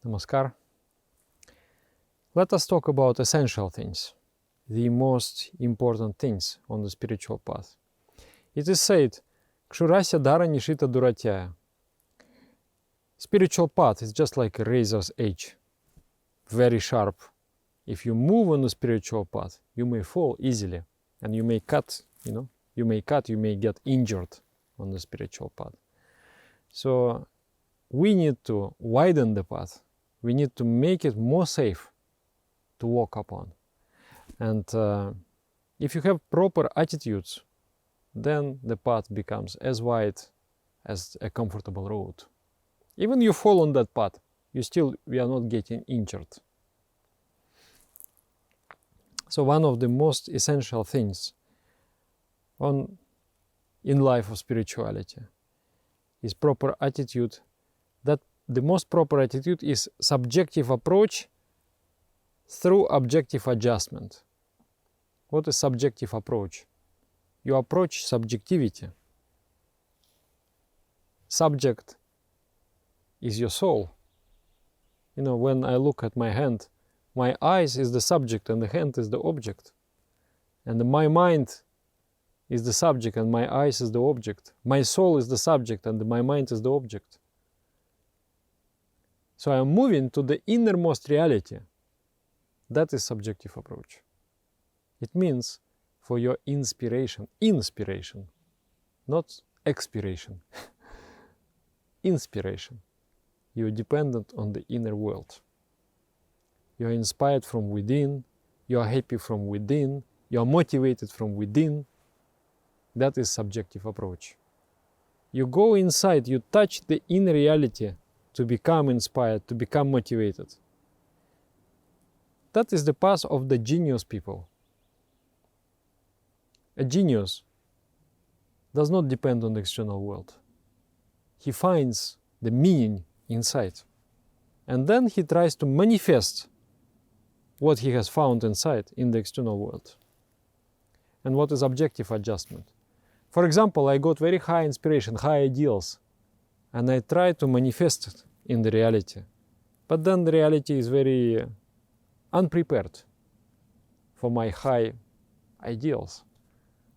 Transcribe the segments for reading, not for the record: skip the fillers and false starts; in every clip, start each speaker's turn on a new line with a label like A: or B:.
A: Namaskar. Let us talk about essential things, the most important things on the spiritual path. It is said, Kshurasya dara nishita duratya. Spiritual path is just like a razor's edge, very sharp. If you move on the spiritual path, you may fall easily and you may cut, you may get injured on the spiritual path. So we need to widen the path. We need to make it more safe to walk upon. And if you have proper attitudes, then the path becomes as wide as a comfortable road. Even you fall on that path, we are not getting injured. So one of the most essential things in life of spirituality is proper attitude. That the most proper attitude is subjective approach through objective adjustment. What is subjective approach? You approach subjectivity. Subject is your soul. When I look at my hand, my eyes is the subject and the hand is the object. And my mind is the subject and my eyes is the object. My soul is the subject and my mind is the object. So I am moving to the innermost reality. That is subjective approach. It means for your inspiration, not expiration. Inspiration. You are dependent on the inner world. You are inspired from within, you are happy from within, you are motivated from within. That is subjective approach. You go inside, you touch the inner reality to become inspired, to become motivated. That is the path of the genius people. A genius does not depend on the external world. He finds the meaning inside. And then he tries to manifest what he has found inside in the external world. And what is objective adjustment? For example, I got very high inspiration, high ideals, and I try to manifest it in the reality. But then the reality is very unprepared for my high ideals.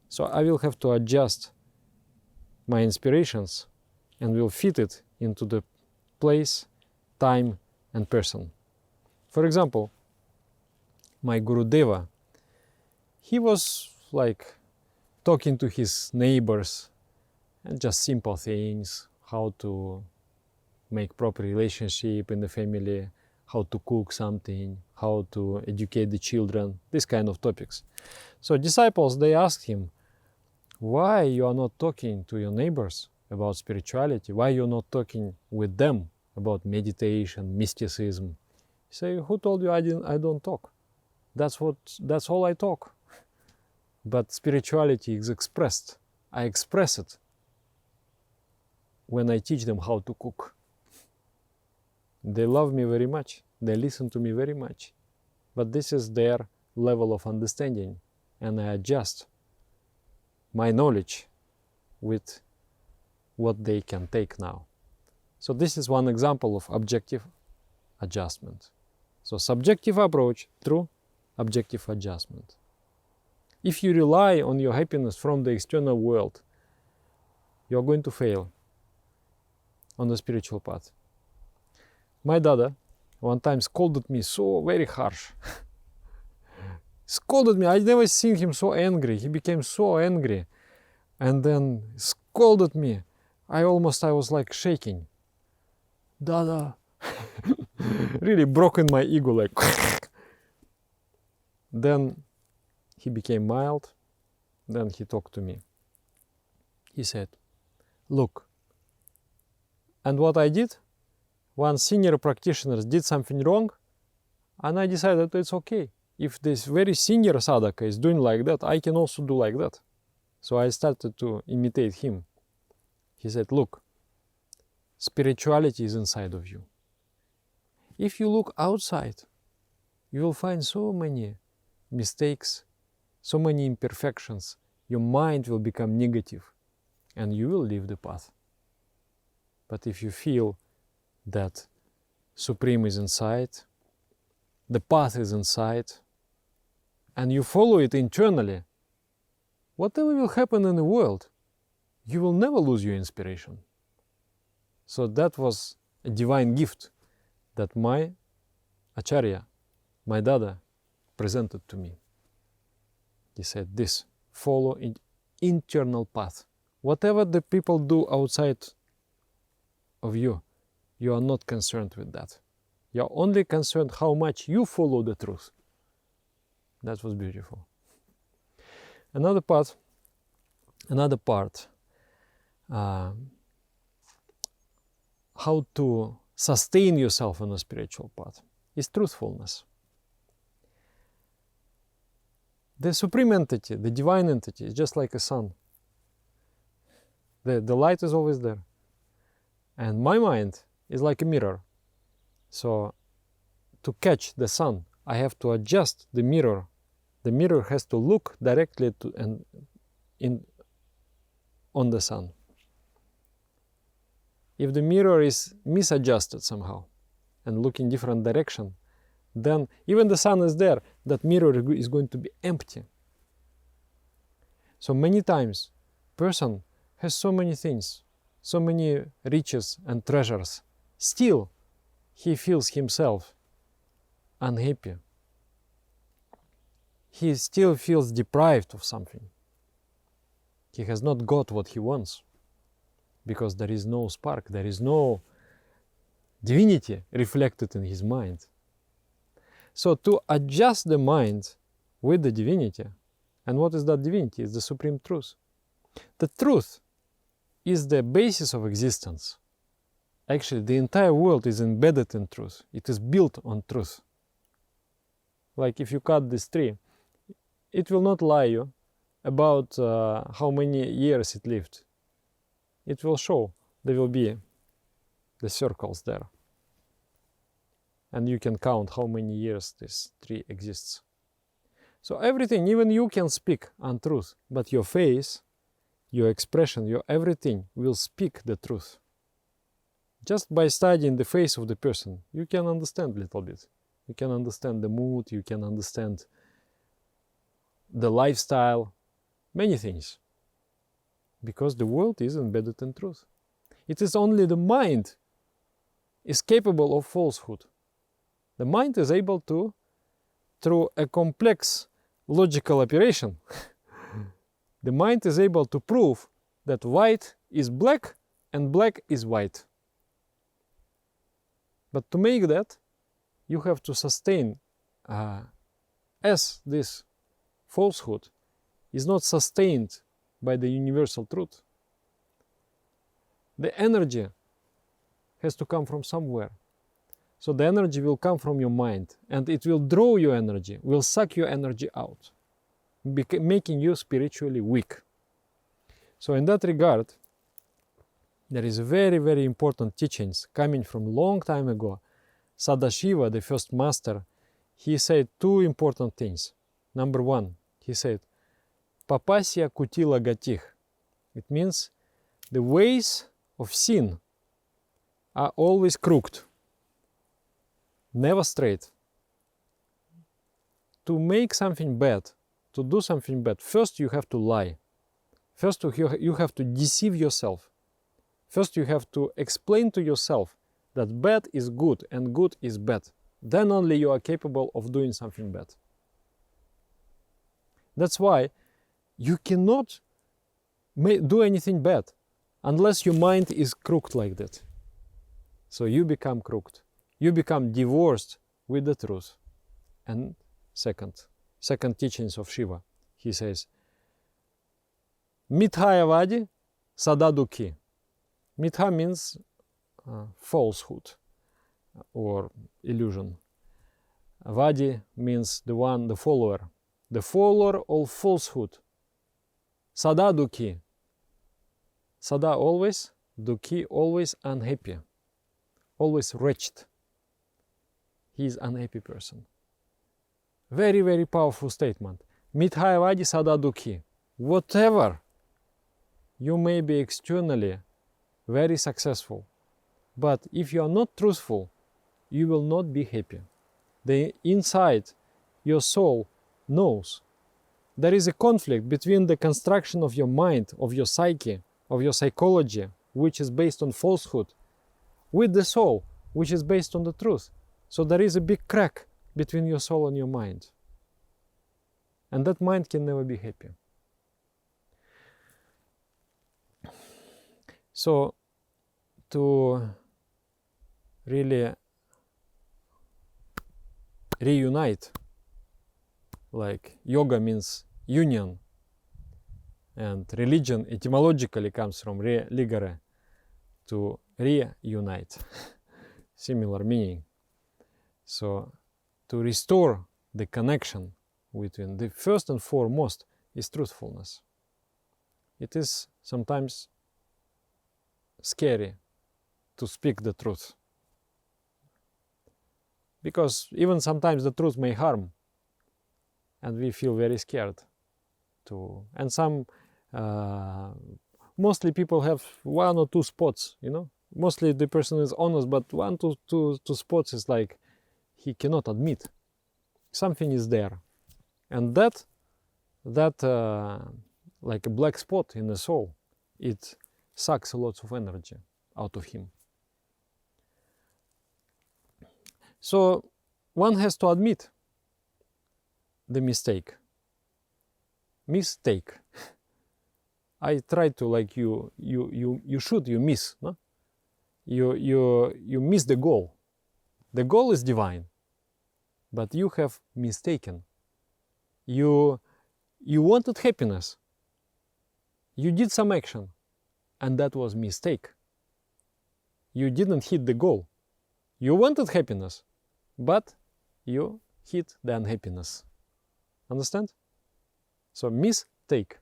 A: So I will have to adjust my inspirations and will fit it into the place, time, and person. For example, my Guru Deva, he was like talking to his neighbors and just simple things, how to make proper relationship in the family, how to cook something, how to educate the children, this kind of topics. So disciples, they asked him, why you are not talking to your neighbors about spirituality? Why you're not talking with them about meditation, mysticism? He said, who told you I don't talk? That's all I talk. But spirituality is expressed. I express it when I teach them how to cook. They love me very much. They listen to me very much. But this is their level of understanding. And I adjust my knowledge with what they can take now. So this is one example of objective adjustment. So subjective approach through objective adjustment. If you rely on your happiness from the external world, you are going to fail on the spiritual path. My Dada one time scolded me so very harsh. Scolded me. I never seen him so angry. He became so angry and then scolded me. I was like shaking. Dada. Really broken my ego like. Then he became mild. Then he talked to me. He said, look, and what I did, one senior practitioner did something wrong, and I decided that it's okay. If this very senior sadhaka is doing like that, I can also do like that. So I started to imitate him. He said, look, spirituality is inside of you. If you look outside, you will find so many mistakes, so many imperfections. Your mind will become negative and you will leave the path. But if you feel that Supreme is inside, the path is inside, and you follow it internally, whatever will happen in the world, you will never lose your inspiration. So that was a divine gift that my Acharya, my Dada, presented to me. He said this, follow an internal path. Whatever the people do outside of you, you are not concerned with that. You are only concerned how much you follow the truth. That was beautiful. Another part, how to sustain yourself on a spiritual path is truthfulness. The supreme entity, the divine entity, is just like a sun. The light is always there. And my mind is like a mirror. So to catch the sun, I have to adjust the mirror. The mirror has to look directly on the sun. If the mirror is misadjusted somehow and look in different direction, then even the sun is there, that mirror is going to be empty. So many times, person has so many things, so many riches and treasures. Still, he feels himself unhappy. He still feels deprived of something. He has not got what he wants because there is no spark, there is no divinity reflected in his mind. So to adjust the mind with the divinity, and what is that divinity? It's the supreme truth. The truth is the basis of existence. Actually, the entire world is embedded in truth. It is built on truth. Like if you cut this tree, it will not lie you about how many years it lived. It will show there will be the circles there. And you can count how many years this tree exists. So everything, even you can speak untruth, but your face, your expression, your everything will speak the truth. Just by studying the face of the person, you can understand a little bit. You can understand the mood, you can understand the lifestyle, many things. Because the world is embedded in truth. It is only the mind is capable of falsehood. The mind is able to, through a complex logical operation, the mind is able to prove that white is black and black is white. But to make that, you have to sustain, as this falsehood is not sustained by the universal truth. The energy has to come from somewhere. So the energy will come from your mind, and it will draw your energy, will suck your energy out, making you spiritually weak. So in that regard, there is very, very important teachings coming from long time ago. Sadashiva, the first master, he said two important things. Number one, he said, Papasya kutila gatih. It means the ways of sin are always crooked, never straight. To make something bad, to do something bad, first you have to lie. First you have to deceive yourself. First you have to explain to yourself that bad is good and good is bad. Then only you are capable of doing something bad. That's why you cannot do anything bad unless your mind is crooked like that. So you become crooked. You become divorced with the truth. And second teachings of Shiva, he says, Mithaya vadi sada dukhi. Mitha means falsehood or illusion. Vadi means the one, the follower. The follower of falsehood. Sada dukhi. Sada always, dukhi always unhappy. Always wretched. He is an unhappy person. Very, very powerful statement. Mithaya vadi sada dukhi. Whatever you may be externally very successful, but if you are not truthful, you will not be happy. The inside, your soul knows there is a conflict between the construction of your mind, of your psyche, of your psychology, which is based on falsehood, with the soul, which is based on the truth. So there is a big crack between your soul and your mind. And that mind can never be happy. So to really reunite, like yoga means union, and religion etymologically comes from re-ligare, to reunite, similar meaning. So to restore the connection between, the first and foremost is truthfulness. It is sometimes scary to speak the truth, because even sometimes the truth may harm, and we feel very scared to. And some, mostly people have one or two spots, you know. Mostly the person is honest, but one to two spots is like he cannot admit something is there, and that like a black spot in the soul, it sucks a lot of energy out of him. So one has to admit the mistake. I try to, like, you miss, no? You miss the goal. The goal is divine, but you have mistaken. You wanted happiness. You did some action, and that was mistake. You didn't hit the goal. You wanted happiness, but you hit the unhappiness. Understand? So mistake.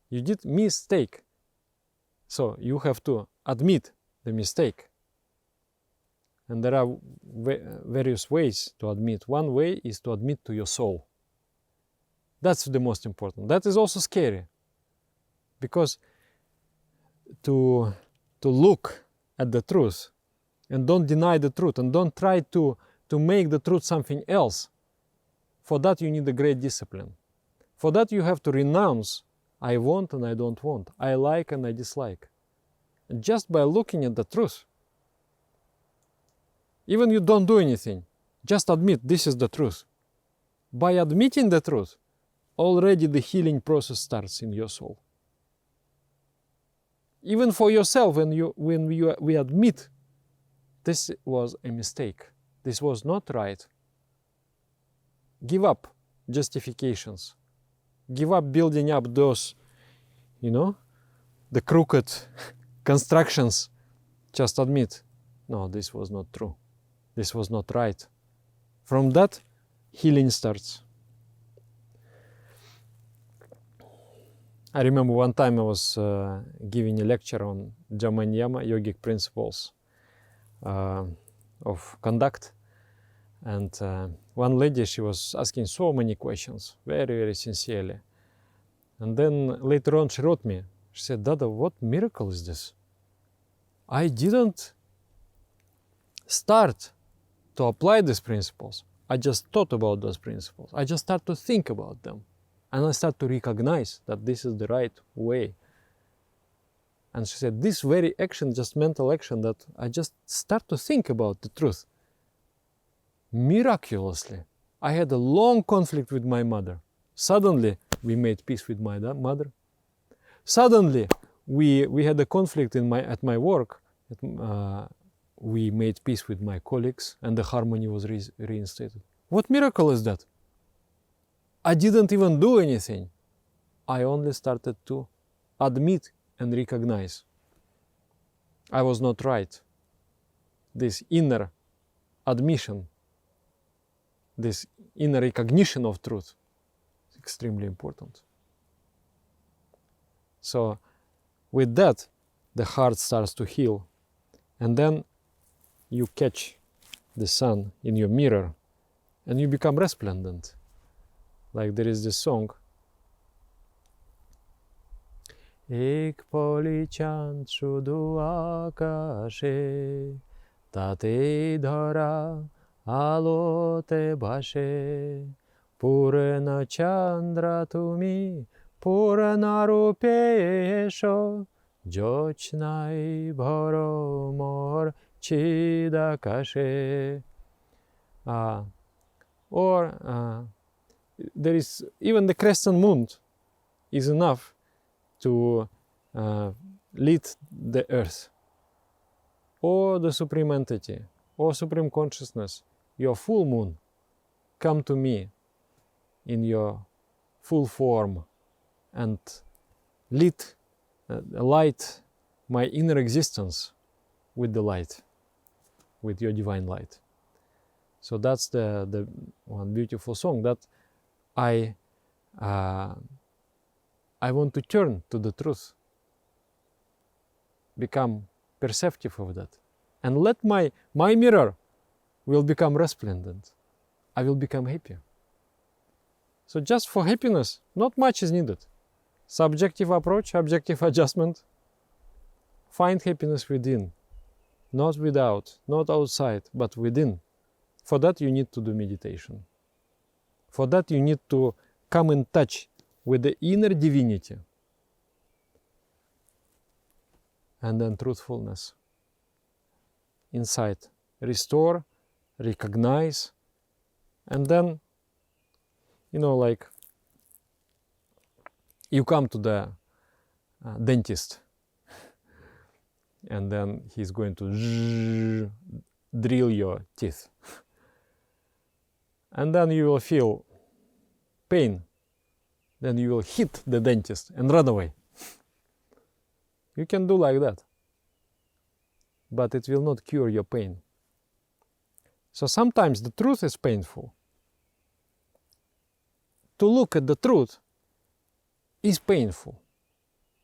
A: You did mistake. So you have to admit the mistake. And there are various ways to admit. One way is to admit to your soul. That's the most important. That is also scary, because to look at the truth and don't deny the truth and don't try to make the truth something else, for that you need a great discipline. For that you have to renounce I want and I don't want, I like and I dislike. And just by looking at the truth, even you don't do anything, just admit this is the truth. By admitting the truth, already the healing process starts in your soul. Even for yourself, when we admit this was a mistake, this was not right, give up justifications. Give up building up those, the crooked constructions. Just admit, no, this was not true. This was not right. From that, healing starts. I remember one time I was giving a lecture on Jama-Niyama, yogic principles of conduct. And one lady, she was asking so many questions, very, very sincerely. And then later on she wrote me, she said, Dada, what miracle is this? I didn't start to apply these principles. I just thought about those principles. I just started to think about them. And I started to recognize that this is the right way. And she said, this very action, just mental action, that I just start to think about the truth. Miraculously, I had a long conflict with my mother. Suddenly, we made peace with my mother. Suddenly, we had a conflict at my work. We made peace with my colleagues, and the harmony was reinstated. What miracle is that? I didn't even do anything. I only started to admit and recognize I was not right. This inner admission, this inner recognition of truth is extremely important. So with that, the heart starts to heal. And then you catch the sun in your mirror and you become resplendent. Like there is this song. Ek polichant shudu akashe Tate dhara alote bashe Purna chandra tumi Purna rupesho Jochnai bharo mor chidakashe. Or there is even the crescent moon is enough to lead the earth, or the supreme entity, or supreme consciousness, your full moon, come to me in your full form and light my inner existence with the light, with your divine light. So that's the one beautiful song that I want to turn to the truth, become perceptive of that, and let my mirror will become resplendent. I will become happy. So just for happiness, not much is needed. Subjective approach, objective adjustment. Find happiness within, not without, not outside, but within. For that you need to do meditation. For that you need to come in touch with the inner divinity. And then truthfulness. Insight. Restore, recognize, and then, like you come to the dentist, and then he's going to drill your teeth. And then you will feel pain. Then you will hit the dentist and run away. You can do like that. But it will not cure your pain. So sometimes the truth is painful. To look at the truth is painful.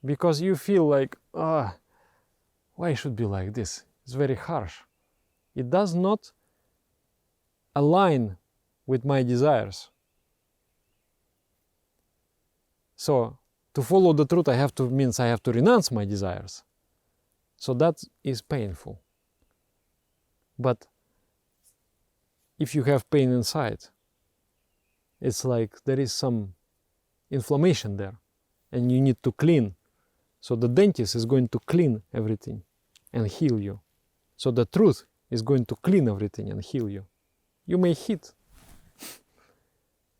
A: Because you feel like, why should be like this? It's very harsh. It does not align with my desires. So to follow the truth, I have to renounce my desires. So that is painful. But if you have pain inside, it's like there is some inflammation there and you need to clean. So the dentist is going to clean everything and heal you. So the truth is going to clean everything and heal you. You may hit.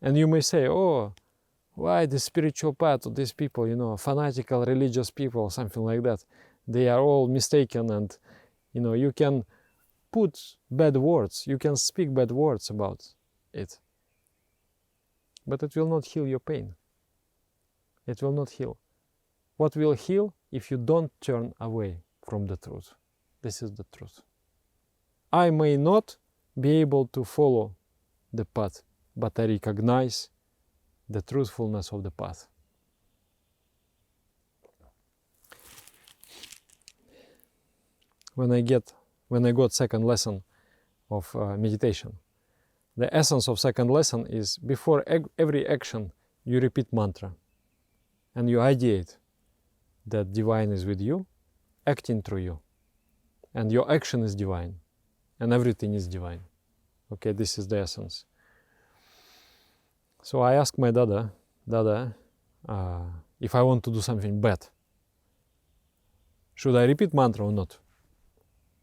A: And you may say, why the spiritual path of these people, fanatical religious people, something like that. They are all mistaken, and you can put bad words, you can speak bad words about it. But it will not heal your pain. It will not heal. What will heal if you don't turn away from the truth? This is the truth. I may not be able to follow the path, but I recognize the truthfulness of the path. When I got second lesson of meditation, the essence of second lesson is before every action you repeat mantra and you ideate that divine is with you, acting through you, and your action is divine and everything is divine. Okay, this is the essence. So I asked my Dada, if I want to do something bad, should I repeat mantra or not?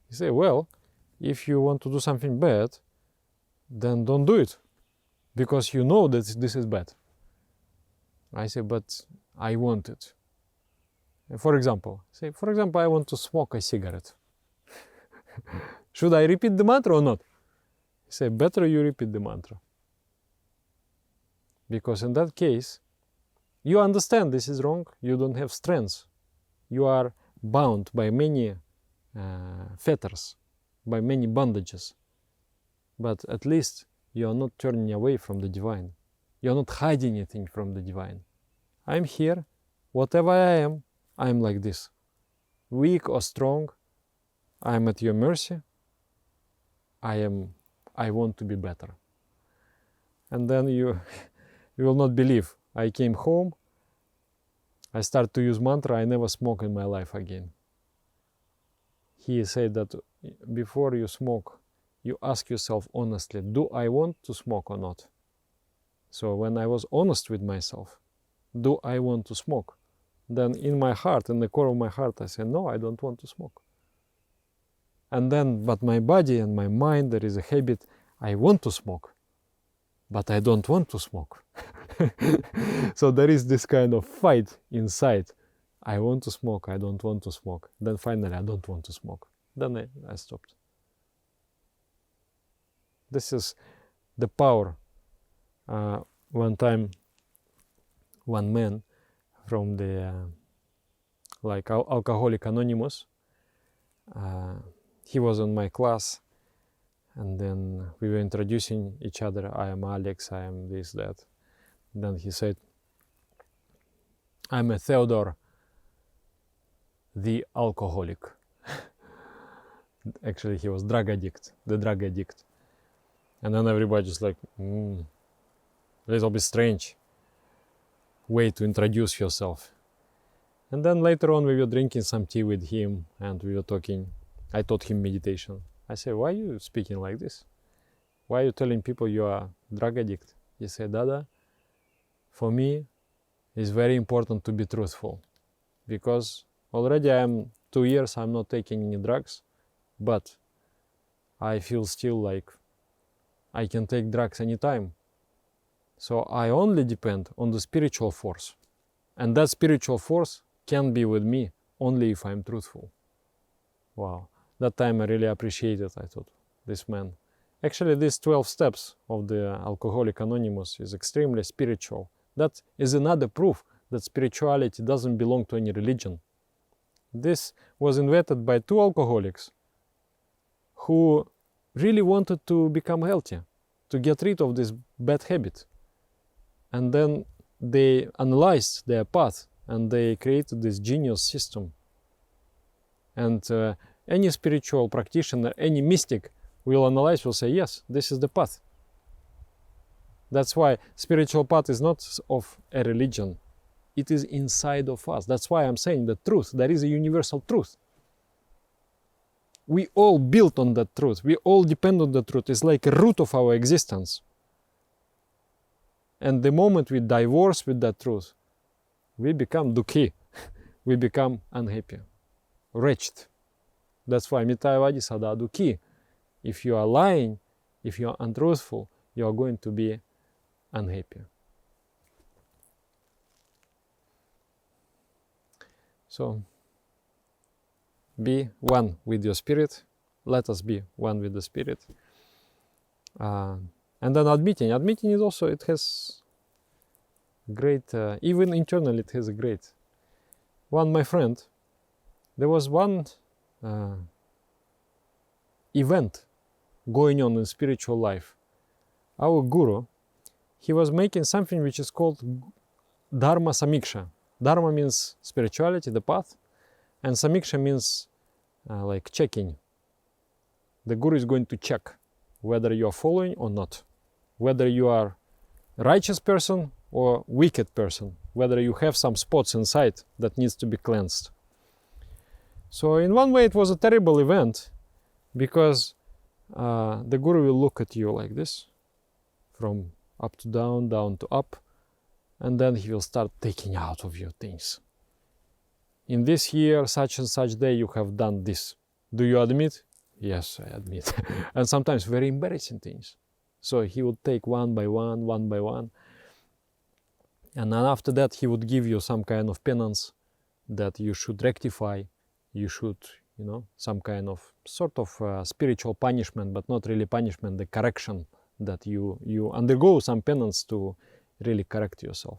A: He said, well, if you want to do something bad, then don't do it, because you know that this is bad. I said, but I want it. For example, I want to smoke a cigarette. Should I repeat the mantra or not? He said, better you repeat the mantra. Because in that case, you understand this is wrong, you don't have strength. You are bound by many fetters, by many bondages. But at least you are not turning away from the divine. You are not hiding anything from the divine. I'm here, whatever I am like this. Weak or strong, I am at your mercy. I want to be better. And then you will not believe. I came home, I started to use mantra, I never smoke in my life again. He said that before you smoke, you ask yourself honestly, do I want to smoke or not? So when I was honest with myself, do I want to smoke? Then in my heart, in the core of my heart, I say, no, I don't want to smoke. And then, but my body and my mind, there is a habit, I want to smoke, but I don't want to smoke. So there is this kind of fight inside. I want to smoke, I don't want to smoke. Then finally, I don't want to smoke. Then I stopped. This is the power. One time, one man from the like Alcoholic Anonymous, he was in my class, and then we were introducing each other. I am Alex, I am this, that. Then he said, I'm a Theodore, the alcoholic. Actually, he was drug addict, the drug addict. And then everybody's like, a little bit strange way to introduce yourself. And then later on, we were drinking some tea with him, and we were talking. I taught him meditation. I said, why are you speaking like this? Why are you telling people you are a drug addict? He said, Dada, for me, it's very important to be truthful, because already I am 2 years, I'm not taking any drugs, but I feel still like I can take drugs anytime. So I only depend on the spiritual force. And that spiritual force can be with me only if I'm truthful. Wow. That time I really appreciated, I thought, this man. Actually, these 12 steps of the Alcoholic Anonymous is extremely spiritual. That is another proof that spirituality doesn't belong to any religion. This was invented by 2 alcoholics who really wanted to become healthy, to get rid of this bad habit. And then they analyzed their path and they created this genius system. And any spiritual practitioner, any mystic will analyze, will say, yes, this is the path. That's why spiritual path is not of a religion. It is inside of us. That's why I'm saying the truth. There is a universal truth. We all built on that truth. We all depend on the truth. It's like a root of our existence. And the moment we divorce with that truth, we become dukhi. We become unhappy, wretched. That's why mitayavadi sada dukhi. If you are lying, if you are untruthful, you are going to be unhappy. So, be one with your spirit. Let us be one with the spirit. And then admitting. Admitting is also, it has great, even internally it has a great. My friend, there was one event going on in spiritual life. Our guru, he was making something which is called Dharma Samiksha. Dharma means spirituality, the path, and Samiksha means like checking. The guru is going to check whether you are following or not, whether you are a righteous person or wicked person, whether you have some spots inside that needs to be cleansed. So in one way it was a terrible event, because the guru will look at you like this, from up to down, down to up, and then he will start taking out of you things. In this year, such and such day, you have done this. Do you admit? Yes, I admit. And sometimes very embarrassing things. So he would take one by one, one by one. And then after that, he would give you some kind of penance that you should rectify. You should, some kind of sort of spiritual punishment, but not really punishment, the correction that you undergo some penance to really correct yourself.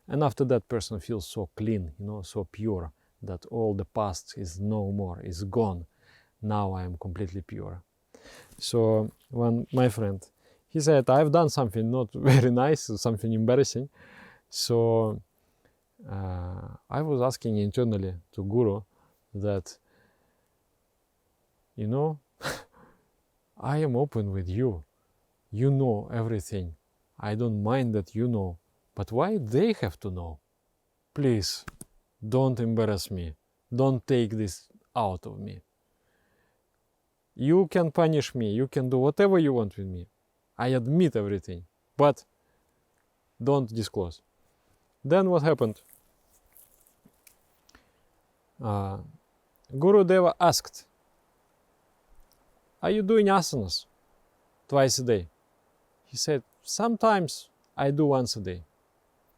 A: And after that, person feels so clean, so pure, that all the past is no more, is gone. Now I am completely pure. So my friend, he said, I've done something not very nice, something embarrassing. So I was asking internally to Guru that, I am open with you. You know everything. I don't mind that you know. But why they have to know? Please, don't embarrass me. Don't take this out of me. You can punish me, you can do whatever you want with me. I admit everything, but don't disclose. Then what happened? Guru Deva asked, are you doing asanas twice a day? He said, sometimes I do once a day.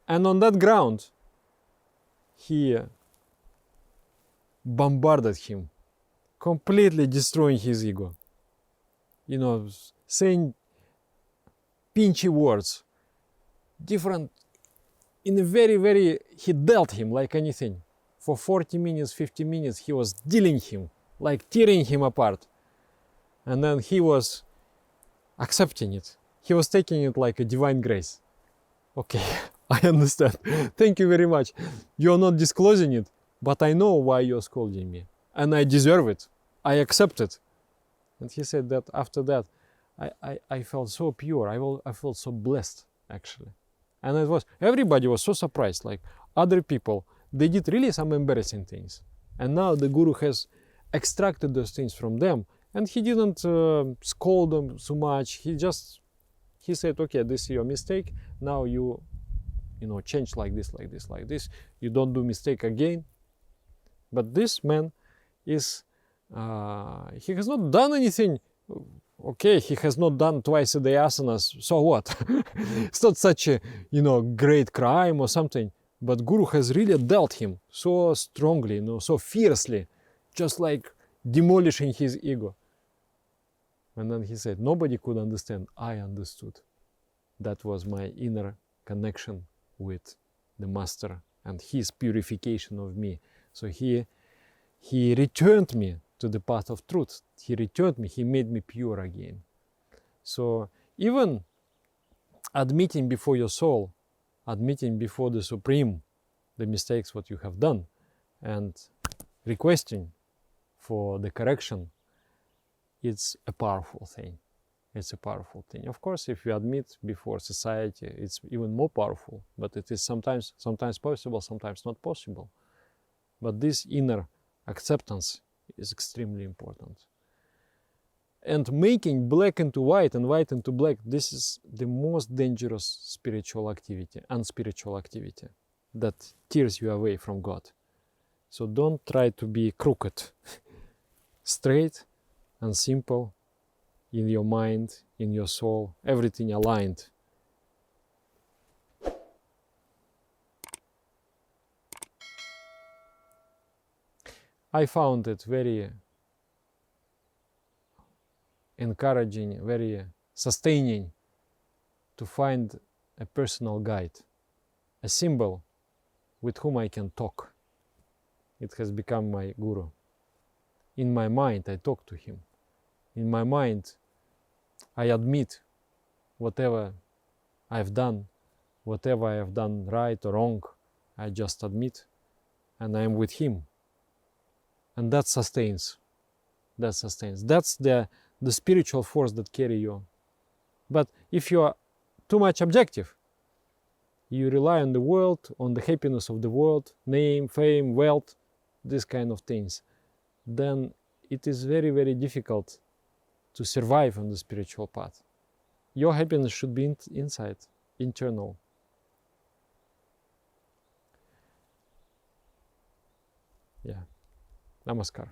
A: And on that ground, he bombarded him, completely destroying his ego. You know, saying pinchy words, different, in a very, he dealt him like anything. For 40 minutes, 50 minutes, he was dealing him, like tearing him apart. And then he was accepting it. He was taking it like a divine grace. Okay, I understand. Thank you very much. You're not disclosing it, but I know why you're scolding me. And I deserve it. I accept it. And he said that after that, I felt so pure. I felt so blessed, actually. And it was, everybody was so surprised. Like other people, they did really some embarrassing things. And now the Guru has extracted those things from them. And he didn't scold them so much. He said, okay, this is your mistake. Now you change like this. You don't do mistake again. But this man is, he has not done anything. Okay, he has not done twice a day asanas. So what? It's not such a, great crime or something. But Guru has really dealt him so strongly, so fiercely, just like demolishing his ego. And then he said, nobody could understand. I understood. That was my inner connection with the Master and his purification of me. So he returned me to the path of truth. He returned me. He made me pure again. So even admitting before your soul, admitting before the Supreme the mistakes what you have done, and requesting for the correction, it's a powerful thing. It's a powerful thing. Of course, if you admit before society, it's even more powerful. But it is sometimes possible, sometimes not possible. But this inner acceptance is extremely important. And making black into white and white into black, this is the most dangerous spiritual activity, unspiritual activity, that tears you away from God. So don't try to be crooked. Straight and simple, in your mind, in your soul, everything aligned. I found it very encouraging, very sustaining to find a personal guide, a symbol with whom I can talk. It has become my Guru. In my mind, I talk to him. In my mind, I admit whatever I've done, whatever I have done right or wrong, I just admit, and I am with him. And that sustains. That sustains. That's the spiritual force that carry you. But if you are too much objective, you rely on the world, on the happiness of the world, name, fame, wealth, these kind of things, then it is very difficult to survive on the spiritual path. Your happiness should be inside, internal. Yeah. Namaskar.